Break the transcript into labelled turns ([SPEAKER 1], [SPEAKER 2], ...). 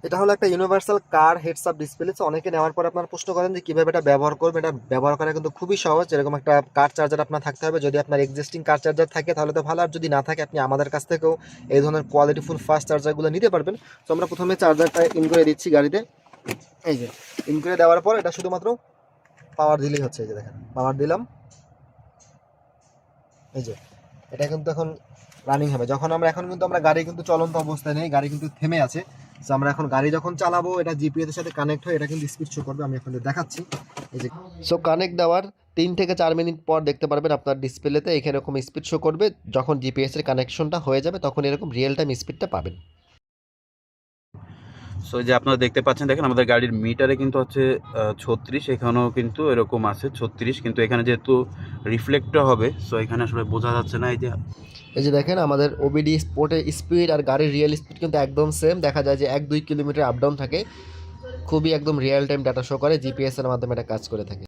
[SPEAKER 1] এটা হলো একটা ইউনিভার্সাল কার হেডস আপ ডিসপ্লে। তো অনেকে নেওয়ার পর আপনার প্রশ্ন করেন যে কিভাবে এটা ব্যবহার করবে। এটা ব্যবহার করা কিন্তু খুবই সহজ। এরকম একটা কার চার্জার আপনার থাকতে হবে। যদি আপনার এক্সিস্টিং কার চার্জার থাকে তাহলে তো ভালো, আর যদি না থাকে আপনি আমাদের কাছ থেকেও এই ধরনের কোয়ালিটিফুল ফাস্ট চার্জারগুলো নিতে পারবেন। তো আমরা প্রথমে চার্জারটা ইন করে দিচ্ছি গাড়িতে। এই যে ইন করে দেওয়ার পর এটা শুধুমাত্র পাওয়ার দিলেই হচ্ছে। এই যে দেখেন পাওয়ার দিলাম, এই যে এটা কিন্তু এখন রানিং হবে। যখন আমরা এখন কিন্তু আমরা গাড়ি কিন্তু চলন্ত অবস্থায় নেই, গাড়ি কিন্তু থেমে আছে। তো আমরা এখন গাড়ি যখন চালাবো এটা জিপিএস এর সাথে কানেক্ট হয়ে এটা কিন্তু স্পিড শো করবে। আমি এখন দেখাচ্ছি। এই যে সো কানেক্ট দেওয়ার 3 থেকে 4 মিনিট পর দেখতে পারবেন আপনার ডিসপ্লেতে এখানে এরকম স্পিড শো করবে। যখন জিপিএস এর কানেকশনটা হয়ে যাবে তখন এরকম রিয়েল টাইম স্পিডটা পাবেন।
[SPEAKER 2] সো এই যে আপনারা দেখতে পাচ্ছেন, দেখেন আমাদের গাড়ির মিটারে কিন্তু হচ্ছে 36, এখানেও কিন্তু এরকম আছে 36, কিন্তু এখানে যেহেতু রিফ্লেক্টর হবে সো এখানে আসলে বোঝা যাচ্ছে না।
[SPEAKER 1] এই যে দেখেন আমাদের ওবিডি স্পোর্টের স্পিড আর গাড়ির রিয়েল স্পিড কিন্তু একদম সেম। দেখা যায় যে 1-2 কিলোমিটার আপ ডাউন থাকে। খুবই একদম রিয়েল টাইম ডাটা শো করে, জিপিএস এর মাধ্যমে এটা কাজ করে থাকে।